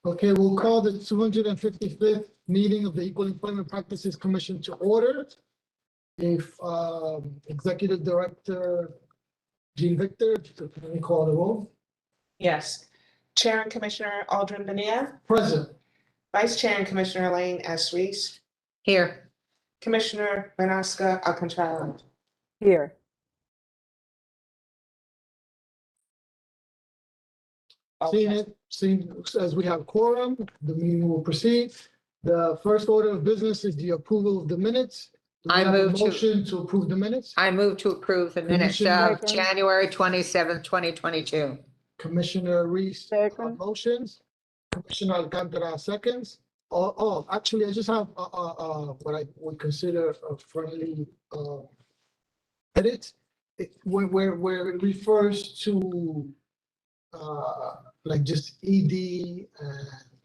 Okay, we'll call the 255th meeting of the Equal Employment Practices Commission to order. If Executive Director Jean Victor, can we call the roll? Yes. Chair and Commissioner Aldrin Benia, Present. Vice Chair and Commissioner Elaine S. Reese, Here. Commissioner Manaska Alcantara. Here. Seeing as we have quorum, the meeting will proceed. The first order of business is the approval of the minutes. Do we I have a move to- motion to approve the minutes. I move to approve the minutes Commissioner- of January 27th, 2022. Commissioner Reese, Second. motions. Commissioner Alcantara seconds. Actually, I just have what I would consider a friendly edit. Where it refers to like just ED and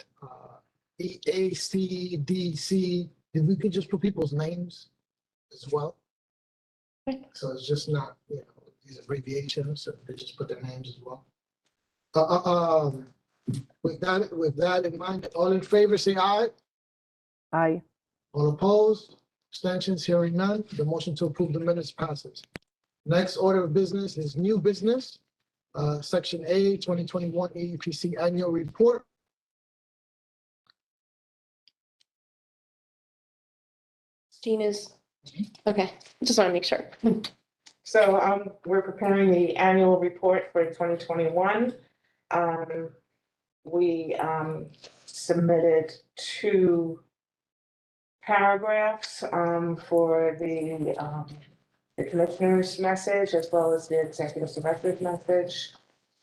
EAC, DC, if we could just put people's names as well. So it's just not, these abbreviations, so they just put their names as well. With that in mind, all in favor, say aye. Aye. All opposed, abstentions, hearing none, the motion to approve the minutes passes. Next order of business is new business. Section A, 2021 EEPC annual report. Jean is, okay, just want to make sure. So we're preparing the annual report for 2021. We submitted 2 paragraphs for the commissioner's message as well as the executive director's message.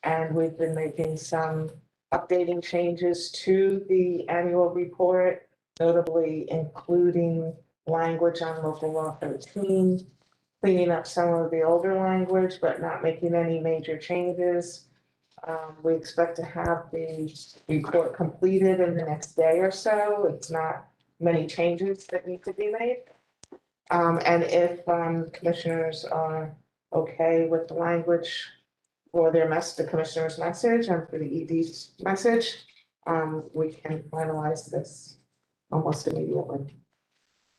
And we've been making some updating changes to the annual report, notably including language on local law 13, cleaning up some of the older language, but not making any major changes. We expect to have the report completed in the next day or so. It's not many changes that need to be made. And if commissioners are okay with the language for the commissioner's message and for the ED's message, we can finalize this almost immediately.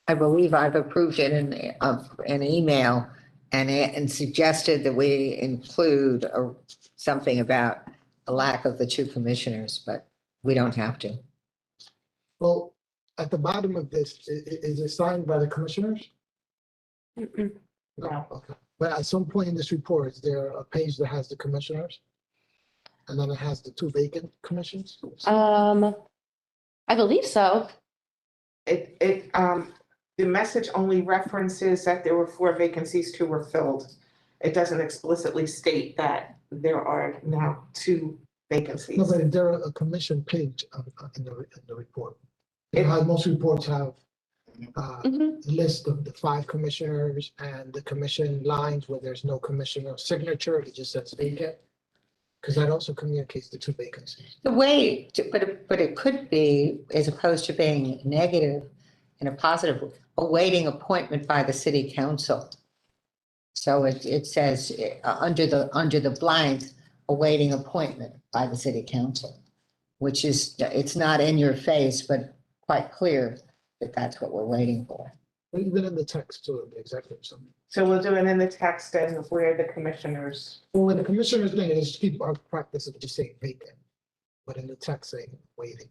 I believe I've approved it in an email and suggested that we include something about a lack of the 2 commissioners, but we don't have to. Well, at the bottom of this, is it signed by the commissioners? No. Okay. But at some point in this report, is there a page that has the commissioners? And then it has the 2 vacant commissions? I believe so. The message only references that there were 4 vacancies, 2 were filled. It doesn't explicitly state that there are now 2 vacancies. No, but is there a commission page in the report? You know how most reports have list of the 5 commissioners and the commission lines where there's no commissioner signature, it just says vacant. Because that also communicates the 2 vacancies. The way, but it could be, as opposed to being negative in a positive, awaiting appointment by the city council. So it says under the blank, awaiting appointment by the city council, which is, it's not in your face, but quite clear that that's what we're waiting for. Even in the text too, the executive summary. So we'll do it in the text and where the commissioners. Well, when the commissioners thing is keep our practice of just saying vacant, but in the text saying waiting.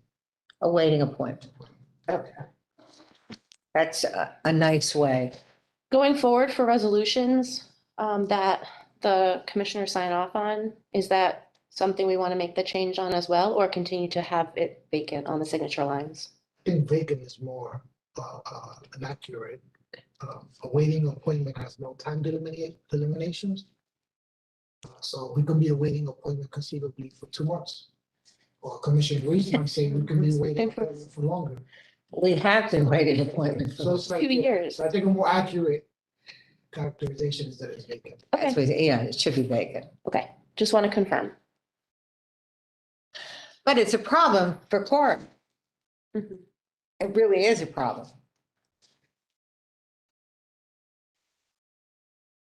Awaiting appointment. Okay. That's a nice way. Going forward for resolutions that the commissioners sign off on, is that something we want to make the change on as well, or continue to have it vacant on the signature lines? I think vacant is more inaccurate. Awaiting appointment has no time delimitations. So we can be awaiting appointment conceivably for 2 months. Or Commissioner Reese might say we can be waiting for longer. We have been waiting appointment So for, it's like, 2 years. so I think a more accurate characterization is that it's vacant. Okay, yeah, it should be vacant. okay, just want to confirm. But it's a problem for quorum. Mhm. It really is a problem.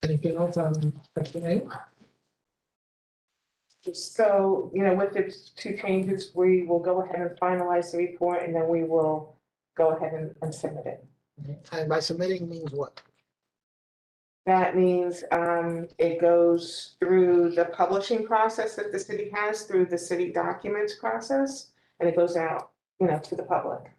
Anything else on section 8? So, with the two changes, we will go ahead and finalize the report and then we will go ahead and submit it. And by submitting means what? That means it goes through the publishing process that the city has, through the city documents process, and it goes out, to the public.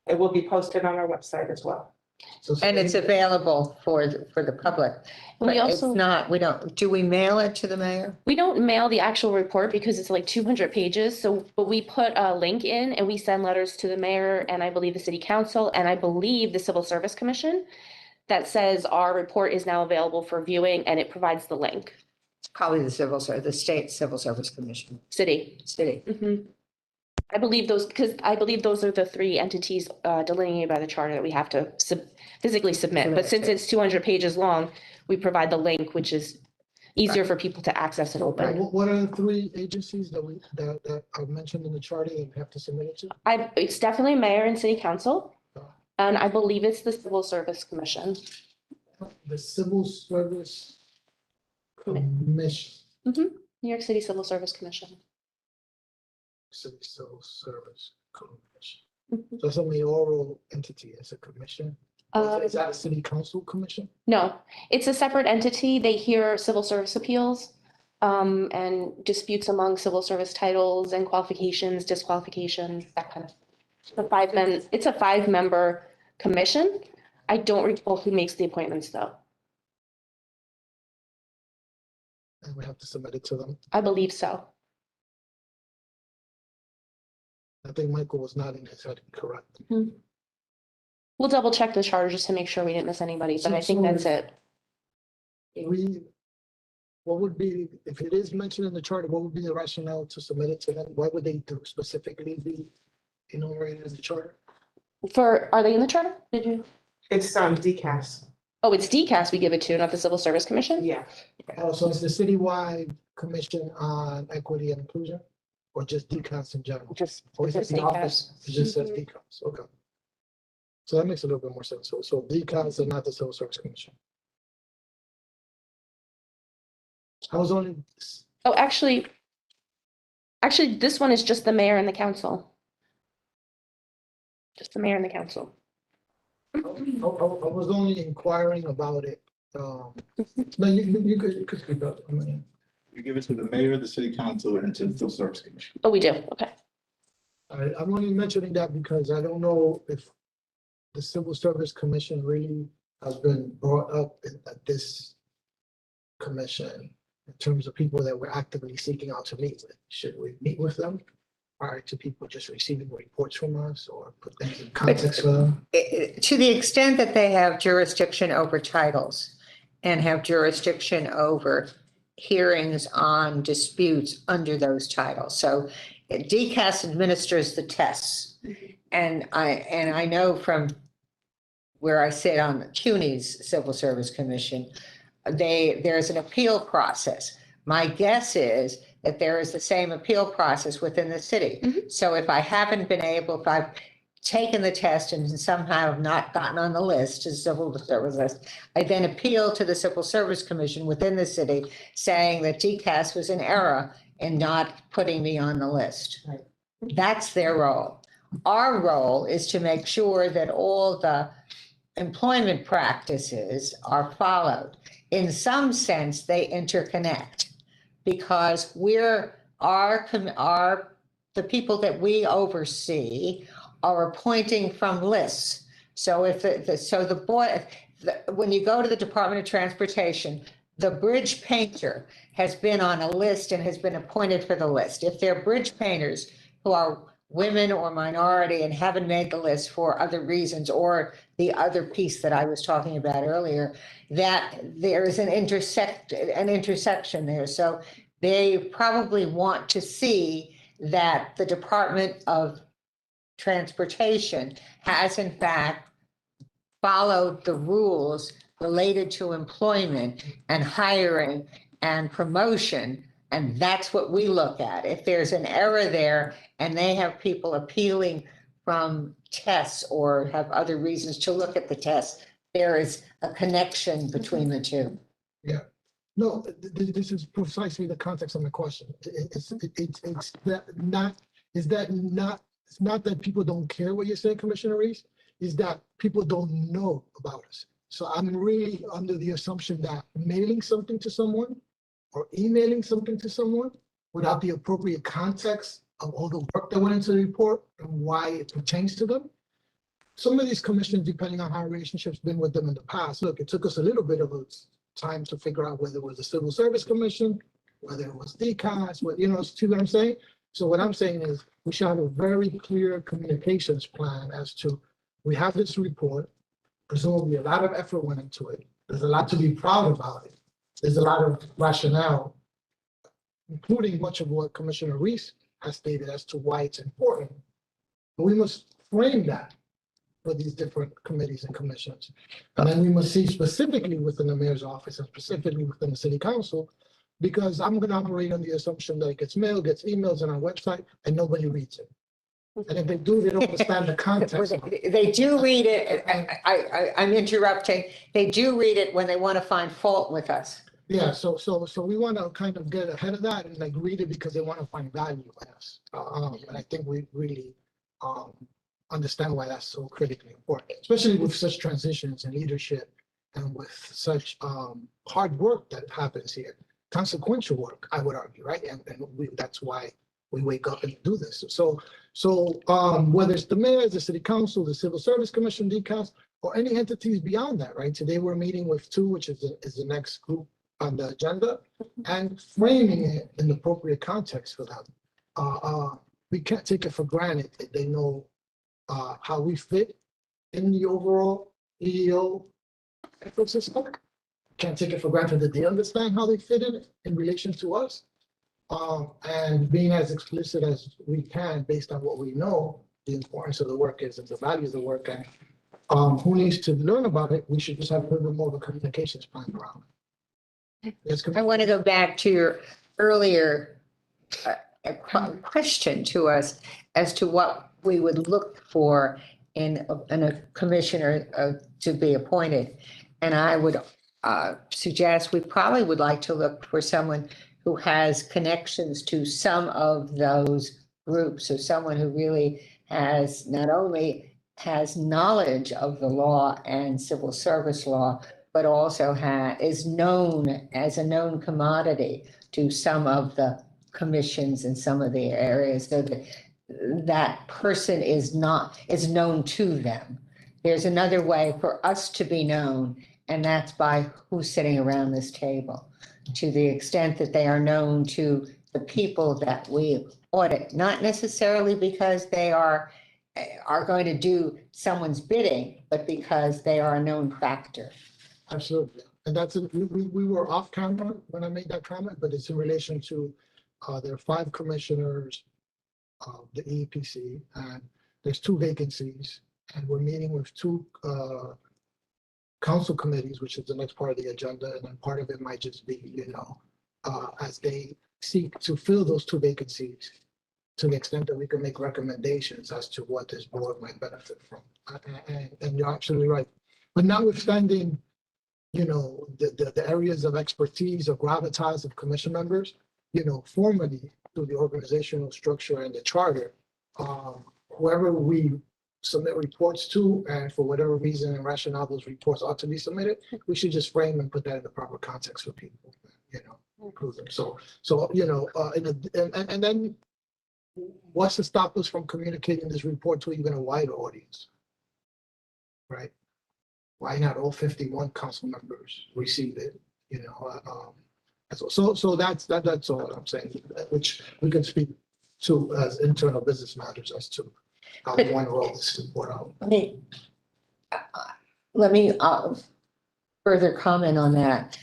It will be posted on our website as well. So And it's submitting- available for the public. And we But it's also, not, do we mail it to the mayor? we don't mail the actual report because it's like 200 pages. So, but we put a link in and we send letters to the mayor and I believe the city council and I believe the Civil Service Commission that says our report is now available for viewing and it provides the link. Probably the state Civil Service Commission, City. city. Mhm. I believe those, because I believe those are the three entities delineated by the charter that we have to physically submit. But since it's 200 pages long, we provide the link, which is easier for people to access and open. What are the three agencies that are mentioned in the charter that we have to submit it to? It's definitely mayor and city council. And I believe it's the Civil Service Commission. The Civil Service Commission. New York City Civil Service Commission. City Civil Service Commission. Mhm. So it's a mayoral entity, it's a commission? Is that a city council commission? No, it's a separate entity. They hear civil service appeals and disputes among civil service titles and qualifications, disqualifications, that kind of. It's a 5-member commission. I don't recall who makes the appointments though. And we have to submit it to them. I believe so. I think Michael was nodding his head, correct? We'll double check the charter just to make sure we didn't miss anybody, but I think that's it. What would be, if it is mentioned in the charter, what would be the rationale to submit it to them? What would they do specifically be enumerated in the charter? Are they in the charter? Did you? It's DCAS. Oh, it's DCAS we give it to, not the Civil Service Commission? Yeah. Oh, so it's the citywide commission on equity and inclusion? Or just DCOMS in general? Just, Or is it just the office? DCOMS. It just says DCOMS, okay. So that makes a little bit more sense. So DCOMS and not the Civil Service Commission. I was only, Oh, actually, this one is just the mayor and the council. Just the mayor and the council. I was only inquiring about it. No, you could speak up. I mean, You give it to the mayor, the city council, and to the civil service commission. Oh, we do, okay. I'm only mentioning that because I don't know if the Civil Service Commission really has been brought up at this commission in terms of people that we're actively seeking out to meet with. Should we meet with them prior to people just receiving reports from us or put things in context for them? To the extent that they have jurisdiction over titles and have jurisdiction over hearings on disputes under those titles. So DCAS administers the tests. And I know from where I sit on the CUNY's Civil Service Commission, there's an appeal process. My guess is that there is the same appeal process within the city. So if I've taken the test and somehow have not gotten on the list, as civil service list, I then appeal to the Civil Service Commission within the city saying that DCAS was in error in not putting me on the list. Right. That's their role. Our role is to make sure that all the employment practices are followed. In some sense, they interconnect because the people that we oversee are appointing from lists. So when you go to the Department of Transportation, the bridge painter has been on a list and has been appointed for the list. If they're bridge painters who are women or minority and haven't made the list for other reasons, or the other piece that I was talking about earlier, that there is an intersection there. So they probably want to see that the Department of Transportation has in fact followed the rules related to employment and hiring and promotion. And that's what we look at. If there's an error there and they have people appealing from tests or have other reasons to look at the test, there is a connection between the two. Yeah. No, this is precisely the context of my question. It's that not, is that not, it's not that people don't care what you're saying, Commissioner Reese, is that people don't know about us. So I'm really under the assumption that mailing something to someone or emailing something to someone without the appropriate context of all the work that went into the report and why it pertains to them. Some of these commissions, depending on how our relationship's been with them in the past, look, it took us a little bit of a time to figure out whether it was the Civil Service Commission, whether it was DCAS, what, see what I'm saying? So what I'm saying is we should have a very clear communications plan as to, we have this report, presumably a lot of effort went into it. There's a lot to be proud about it. There's a lot of rationale, including much of what Commissioner Reese has stated as to why it's important. But we must frame that for these different committees and commissions. And then we must see specifically within the mayor's office and specifically within the city council, because I'm going to operate on the assumption that it gets mailed, gets emails on our website, and nobody reads it. And if they do, they don't understand the context. They do read it. I'm interrupting. They do read it when they want to find fault with us. Yeah, so we want to kind of get ahead of that and like read it because they want to find value in us. And I think we really understand why that's so critically important, especially with such transitions and leadership and with such hard work that happens here, consequential work, I would argue, right? And that's why we wake up and do this. So whether it's the mayor, the city council, the Civil Service Commission, DCAS, or any entities beyond that, right? Today we're meeting with two, which is the next group on the agenda, and framing it in the appropriate context for them. We can't take it for granted that they know how we fit in the overall EEO ecosystem. Can't take it for granted that they understand how they fit in relation to us. And being as explicit as we can based on what we know, the importance of the work is and the value of the work, and who needs to learn about it, we should just have a little bit more of a communications plan around it. Yes, I want to go back to your earlier question to us as to what we would look for in a commissioner to be appointed. And I would suggest we probably would like to look for someone who has connections to some of those groups, or someone who really has not only has knowledge of the law and civil service law, but also is known as a known commodity to some of the commissions in some of the areas, so that that person is known to them. There's another way for us to be known, and that's by who's sitting around this table. To the extent that they are known to the people that we audit, not necessarily because they are going to do someone's bidding, but because they are a known factor. Absolutely. And that's, we were off camera when I made that comment, but it's in relation to, there are 5 commissioners of the EEPC, and there's 2 vacancies, and we're meeting with 2 council committees, which is the next part of the agenda, and then part of it might just be, as they seek to fill those 2 vacancies, to the extent that we can make recommendations as to what this board might benefit from. And you're absolutely right. But notwithstanding, the areas of expertise or gravitas of commission members, formally through the organizational structure and the charter, whoever we submit reports to, and for whatever reason and rationale those reports ought to be submitted, we should just frame and put that in the proper context for people, include them. So, and then what's to stop us from communicating this report to even a wider audience, right? Why not all 51 council members receive it? So that's all I'm saying, which we can speak to as internal business matters as to how we want to roll this report out. Let me further comment on that.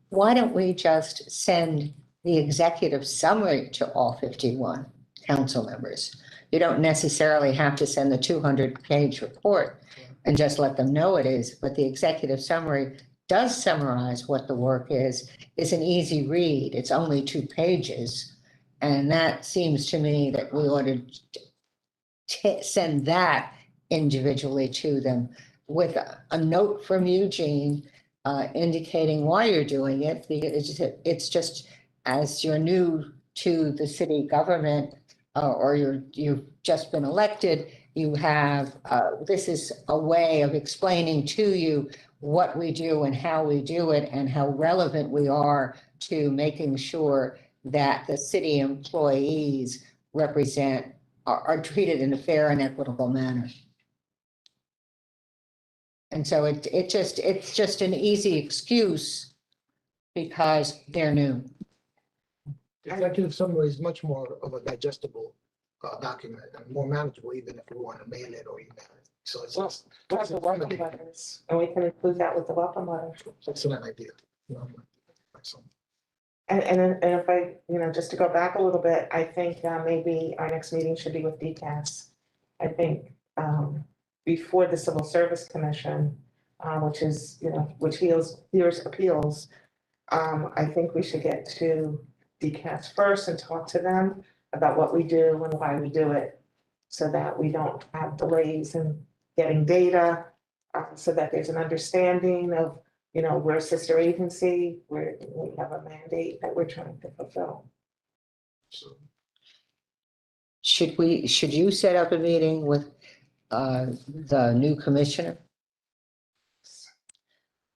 Why don't we just send the executive summary to all 51 council members? You don't necessarily have to send the 200-page report and just let them know it is, but the executive summary does summarize what the work is. It's an easy read. It's only 2 pages. And that seems to me that we ought to send that individually to them with a note from Eugene indicating why you're doing it. It's just as you're new to the city government, or you've just been elected, you have, this is a way of explaining to you what we do and how we do it and how relevant we are to making sure that the city employees are treated in a fair and equitable manner. And so it's just an easy excuse because they're new. The executive summary is much more of a digestible document and more manageable, even if we want to mail it or email it. So it's Well, just we'll have the welcome letters, and we can include that with the welcome letter. excellent idea. Excellent. And if I, just to go back a little bit, I think maybe our next meeting should be with DCAS. I think before the Civil Service Commission, which is, which hears appeals, I think we should get to DCAS first and talk to them about what we do and why we do it, so that we don't have delays in getting data, so that there's an understanding of, we're a sister agency, we have a mandate that we're trying to fulfill. So Should you set up a meeting with the new commissioner?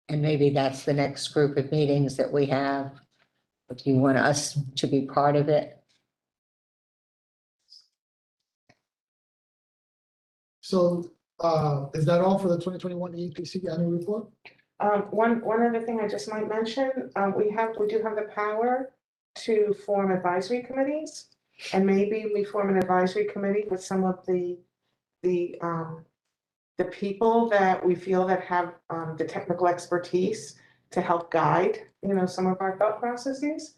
And maybe that's the next group of meetings that we have. If you want us to be part of it. So is that all for the 2021 EEPC annual report? One other thing I just might mention, we do have the power to form advisory committees. And maybe we form an advisory committee with some of the people that we feel that have the technical expertise to help guide, some of our thought processes.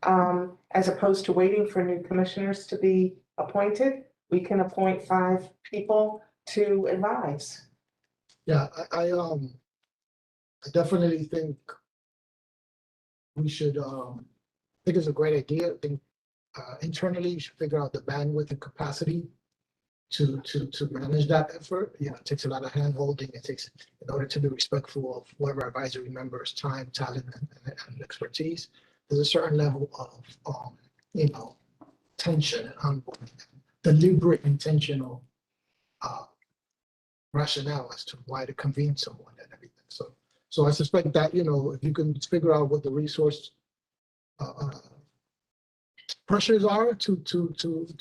As opposed to waiting for new commissioners to be appointed, we can appoint 5 people to advise. Yeah, I definitely think we should, I think it's a great idea. I think internally you should figure out the bandwidth and capacity to manage that effort. It takes a lot of hand holding. It takes, in order to be respectful of whoever advisory members' time, talent, and expertise, there's a certain level of, tension and deliberate, intentional rationale as to why to convene someone and everything. So I suspect that, if you can figure out what the resource pressures are to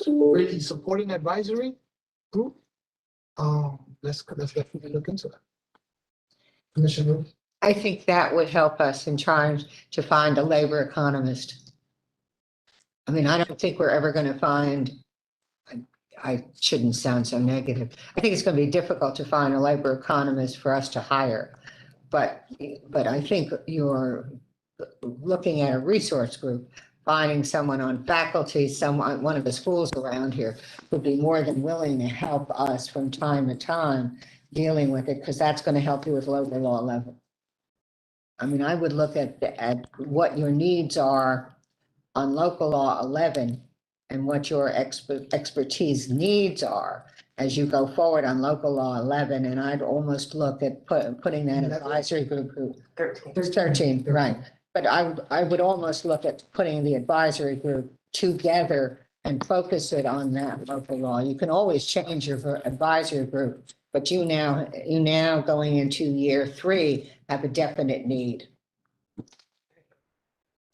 really support an advisory group, let's definitely look into that. Commissioner? I think that would help us in trying to find a labor economist. I mean, I don't think we're ever going to find, I shouldn't sound so negative. I think it's going to be difficult to find a labor economist for us to hire. But I think you're looking at a resource group, finding someone on faculty, one of the schools around here would be more than willing to help us from time to time dealing with it, because that's going to help you with local law 11. I mean, I would look at what your needs are on local law 11 and what your expertise needs are as you go forward on local law 11. And I'd almost look at putting that advisory group, 13, right. But I would almost look at putting the advisory group together and focus it on that local law. You can always change your advisory group, but you now going into year 3 have a definite need.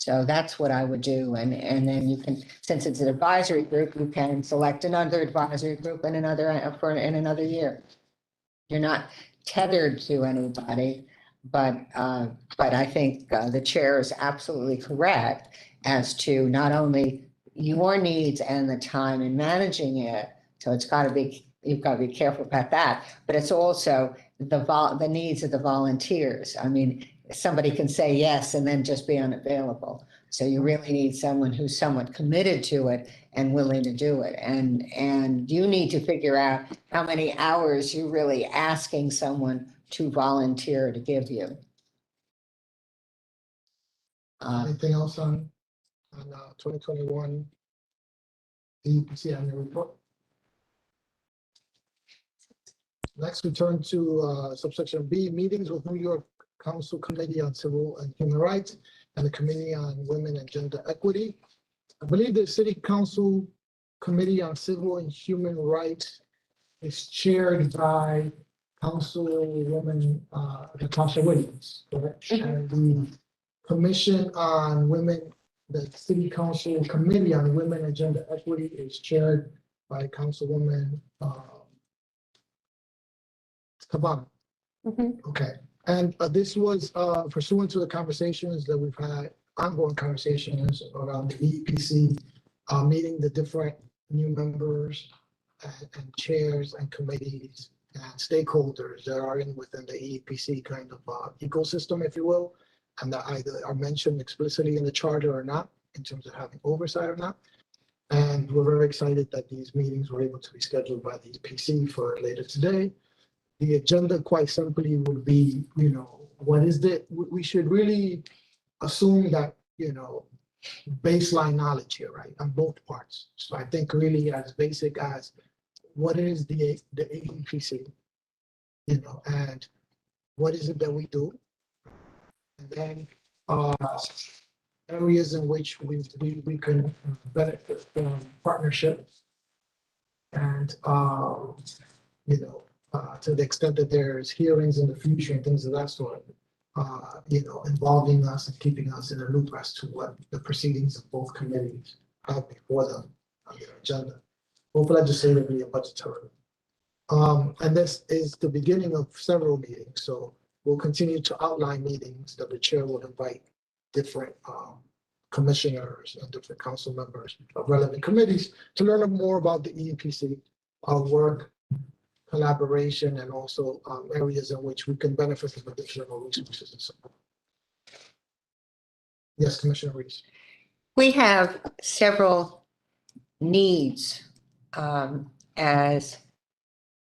So that's what I would do. And then you can, since it's an advisory group, you can select another advisory group in another year. You're not tethered to anybody, but I think the chair is absolutely correct as to not only your needs and the time in managing it. So you've got to be careful about that, but it's also the needs of the volunteers. I mean, somebody can say yes and then just be unavailable. So you really need someone who's somewhat committed to it and willing to do it. And you need to figure out how many hours you're really asking someone to volunteer to give you. Anything else on 2021 EEPC annual report? Next, we turn to subsection B, meetings with New York Council Committee on Civil and Human Rights, and the Committee on Women and Gender Equity. I believe the City Council Committee on Civil and Human Rights is chaired by Councilwoman Natasha Williams, correct? And the Commission on Women, the City Council Committee on Women and Gender Equity is chaired by Councilwoman Cabana. Okay, and this was pursuant to the conversations that we've had, ongoing conversations around the EEPC, meeting the different new members and chairs and committees and stakeholders that are within the EEPC kind of ecosystem, if you will, and that either are mentioned explicitly in the charter or not, in terms of having oversight or not. And we're very excited that these meetings were able to be scheduled by the EEPC for later today. The agenda quite simply would be, what is we should really assume that, baseline knowledge here, right, on both parts. So I think really as basic as what is the AEPC, and what is it that we do? And then areas in which we can benefit from partnerships and, to the extent that there's hearings in the future and things of that sort, involving us and keeping us in the loop as to what the proceedings of both committees have before them on their agenda, both legislatively and budgetarily. And this is the beginning of several meetings, so we'll continue to outline meetings that the chair will invite different commissioners and different council members of relevant committees to learn more about the EEPC, our work, collaboration, and also areas in which we can benefit from additional resources and support. Yes, Commissioner Reese. We have several needs as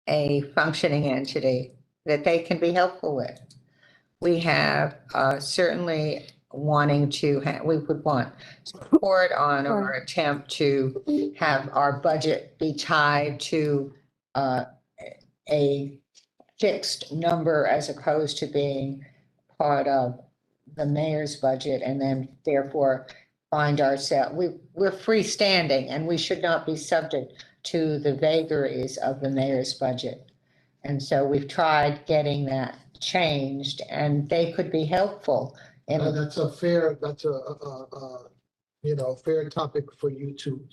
a functioning entity that they can be helpful with. We have certainly wanting to we would want support on our attempt to have our budget be tied to a fixed number as opposed to being part of the mayor's budget, and then therefore find ourselves, we're freestanding and we should not be subject to the vagaries of the mayor's budget. And so we've tried getting that changed, and they could be helpful. And that's a fair, fair topic for you to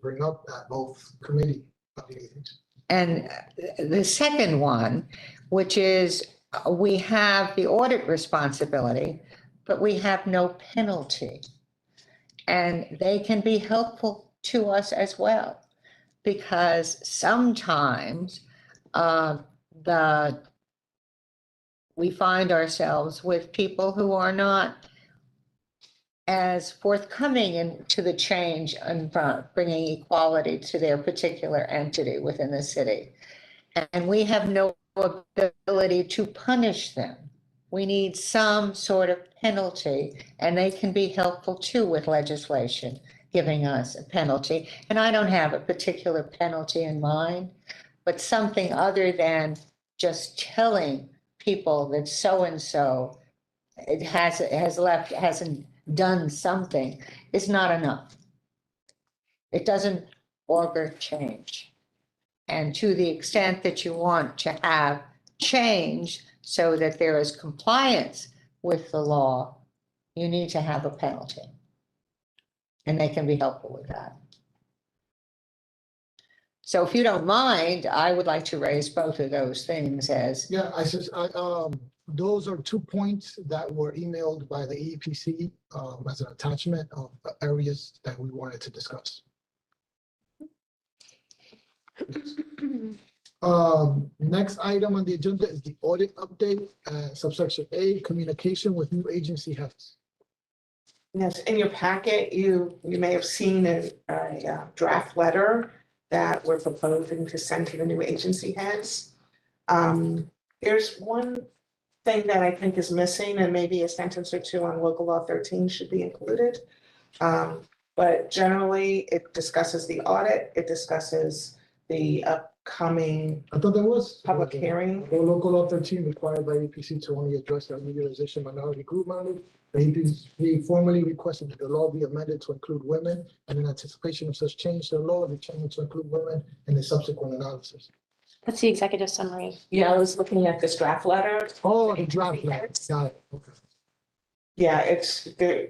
bring up at both committee meetings. And the second one, which is we have the audit responsibility, but we have no penalty. And they can be helpful to us as well, because sometimes we find ourselves with people who are not as forthcoming into the change and bringing equality to their particular entity within the city. And we have no ability to punish them. We need some sort of penalty, and they can be helpful too with legislation, giving us a penalty. And I don't have a particular penalty in mind, but something other than just telling people that so-and-so hasn't done something is not enough. It doesn't augur change. And to the extent that you want to have change so that there is compliance with the law, you need to have a penalty. And they can be helpful with that. So if you don't mind, I would like to raise both of those things as. Yeah, those are 2 points that were emailed by the EEPC as an attachment of areas that we wanted to discuss. Next item on the agenda is the audit update, subsection A, communication with new agency heads. Yes, in your packet, you may have seen a draft letter that we're proposing to send to the new agency heads. There's one thing that I think is missing, and maybe a sentence or two on local law 13 should be included. But generally, it discusses the audit, it discusses the upcoming I thought there was. public hearing. Although local law 13 required by EPC to only address the utilization minority group members, the EPC formally requested that the law be amended to include women, and in anticipation of such change to the law, the change to include women in the subsequent analysis. That's the executive summary. Yeah, I was looking at this draft letter. Oh, the draft letter. Got it. Okay. Yeah,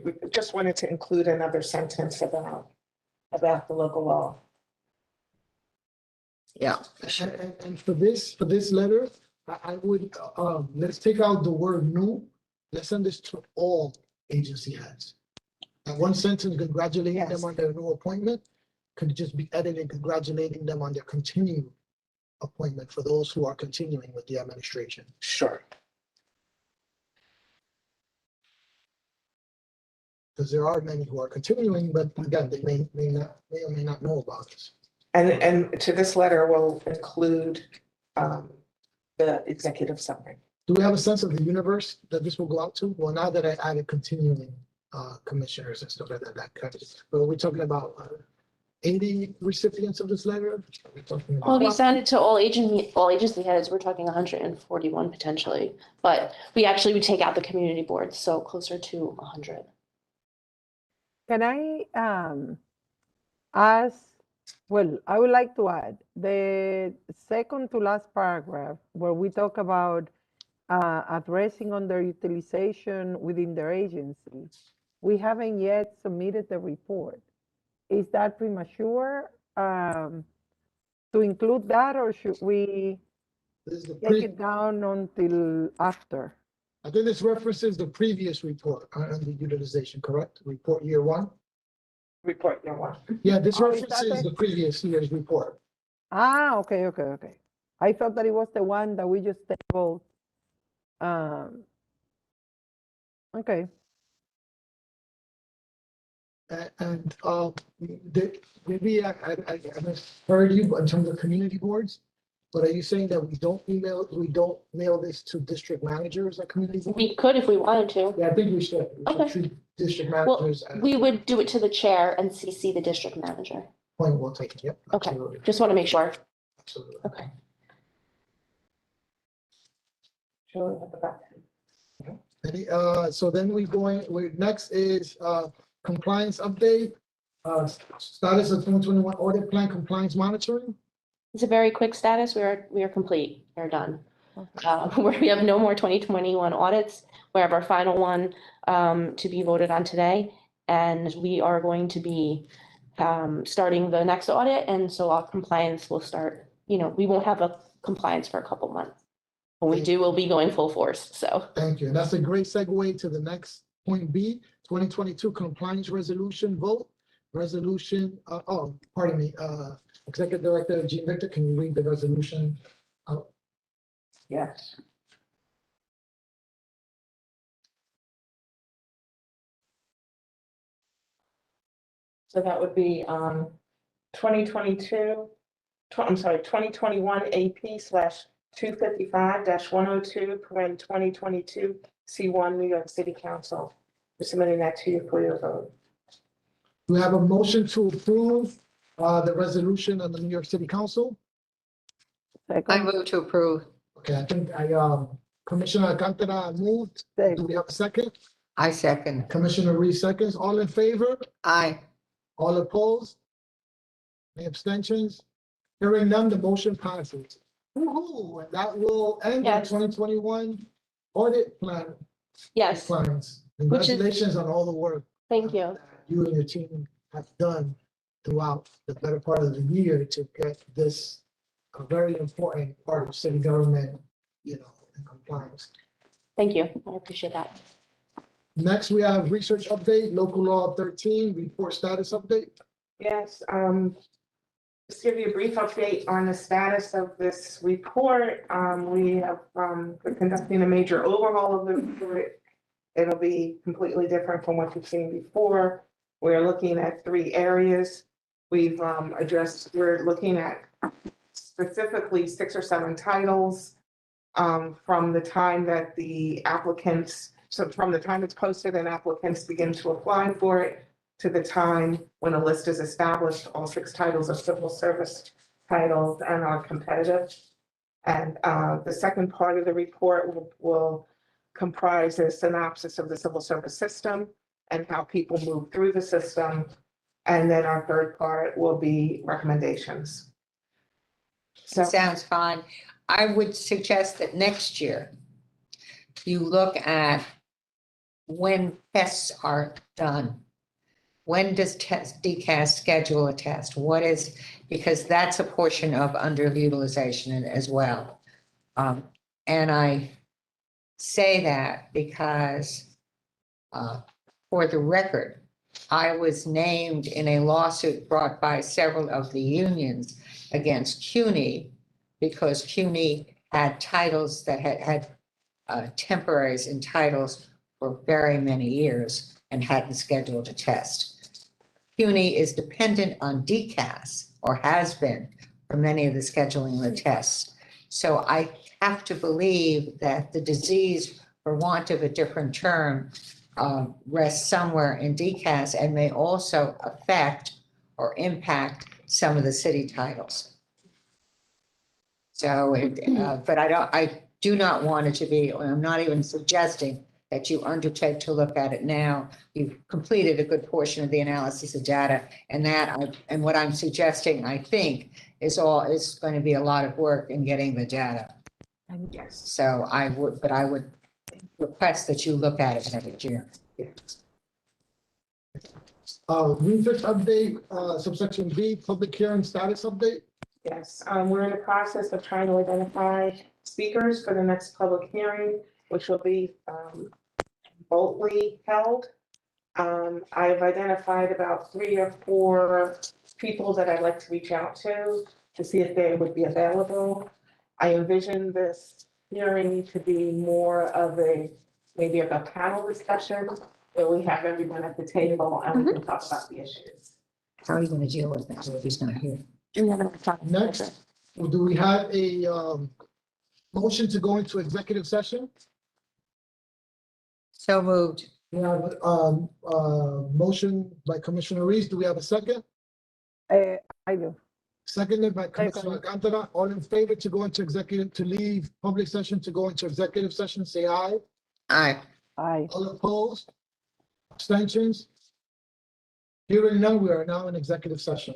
we just wanted to include another sentence about the local law. Yeah. And for this letter, I would, let's take out the word new. Let's send this to all agency heads. And one sentence congratulating them Yes. on their new appointment could just be edited congratulating them on their continued appointment for those who are continuing with the administration. Sure. Because there are many who are continuing, but again, they may or may not know about this. And to this letter, we'll include the executive summary. Do we have a sense of the universe that this will go out to? Well, now that I added continuing commissioners and stuff like that kind of, but are we talking about 80 recipients of this letter? Are we talking Well, about- we sent it to all agency heads, we're talking 141 potentially, but we actually would take out the community boards, so closer to 100. Can I ask, well, I would like to add the second to last paragraph where we talk about addressing underutilization within their agency. We haven't yet submitted the report. Is that premature to include that, or should we This is the take it down until after? I think this references the previous report on the utilization, correct? Report year one? Report number one. Yeah, this Oh, is that references the- the previous year's report. Ah, okay. I thought that it was the one that we just tabled. Okay. And maybe I heard you in terms of community boards, but are you saying that we don't mail this to district managers at community boards? We could if we wanted to. Yeah, I think we should. We should Okay. treat district Well, managers as we would do it to the chair and CC the district manager. point well taken. Yep. Okay. Absolutely. Just want to make sure. Absolutely. Okay. Sure, at the back. So then next is compliance update. Status of 2021 audit plan compliance monitoring. It's a very quick status. We are complete. We're done. We have no more 2021 audits. We have our final one to be voted on today. And we are going to be starting the next audit. And so our compliance will start, we won't have a compliance for a couple months. When we do, we'll be going full force. So Thank you. And that's a great segue to the next point B, 2022 compliance resolution vote. Resolution, pardon me, Executive Director Jean Victor, can you read the resolution? Yes. So that would be 2022, 2021 AP/255-102, 2022 C1 New York City Council. We're submitting that to you for your vote. We have a motion to approve the resolution of the New York City Council. I Second, move to approve. Okay, I think Commissioner Alcantara moved. Do we have a second? I second. Commissioner Reese seconds. All in favor? Aye. All opposed? Any abstentions? Hearing none, the motion passes. Woo-hoo, and that will end the Yes. 2021 audit plan. yes, Plans. Which is- Congratulations on all the work thank you. you and your team have done throughout the better part of the year to get this a very important part of city government, in compliance. Thank you. I appreciate that. Next, we have research update, local law 13, report status update. Yes, just give you a brief update on the status of this report. We have, we're conducting a major overhaul of the report. It'll be completely different from what you've seen before. We're looking at 3 areas. We're looking at specifically 6 or 7 titles from the time that from the time it's posted and applicants begin to apply for it to the time when a list is established. All 6 titles are civil service titles and are competitive. And the second part of the report will comprise a synopsis of the civil service system and how people move through the system. And then our third part will be recommendations. So, Sounds fine. I would suggest that next year you look at when tests are done. When does DCAS schedule a test? What is, because that's a portion of underutilization as well. And I say that because for the record, I was named in a lawsuit brought by several of the unions against CUNY because CUNY had titles that had temporaries in titles for very many years and hadn't scheduled a test. CUNY is dependent on DCAS, or has been, for many of the scheduling of the tests. So I have to believe that the disease, for want of a different term, rests somewhere in DCAS and may also affect or impact some of the city titles. So, but I do not want it to be, I'm not even suggesting that you undertake to look at it now. You've completed a good portion of the analysis of data, and and what I'm suggesting, I think, is going to be a lot of work in getting the data. yes. So I would request that you look at it next year. Research update, subsection B, public hearing status update. Yes, we're in the process of trying to identify speakers for the next public hearing, which will be remotely held. I've identified about 3 or 4 people that I'd like to reach out to see if they would be available. I envision this hearing to be more of maybe a panel discussion where we have everyone at the table and we can talk about the issues. How are you going to deal with that if he's not here? Next, do we have a motion to go into executive session? So moved. We have motion by Commissioner Reese. Do we have a second? I do. Seconded by Commissioner Alcantara. All in favor to go into executive, to leave public session, to go into executive session, say aye. Aye. Aye. All opposed? Abstentions? Hearing none, we are now in executive session.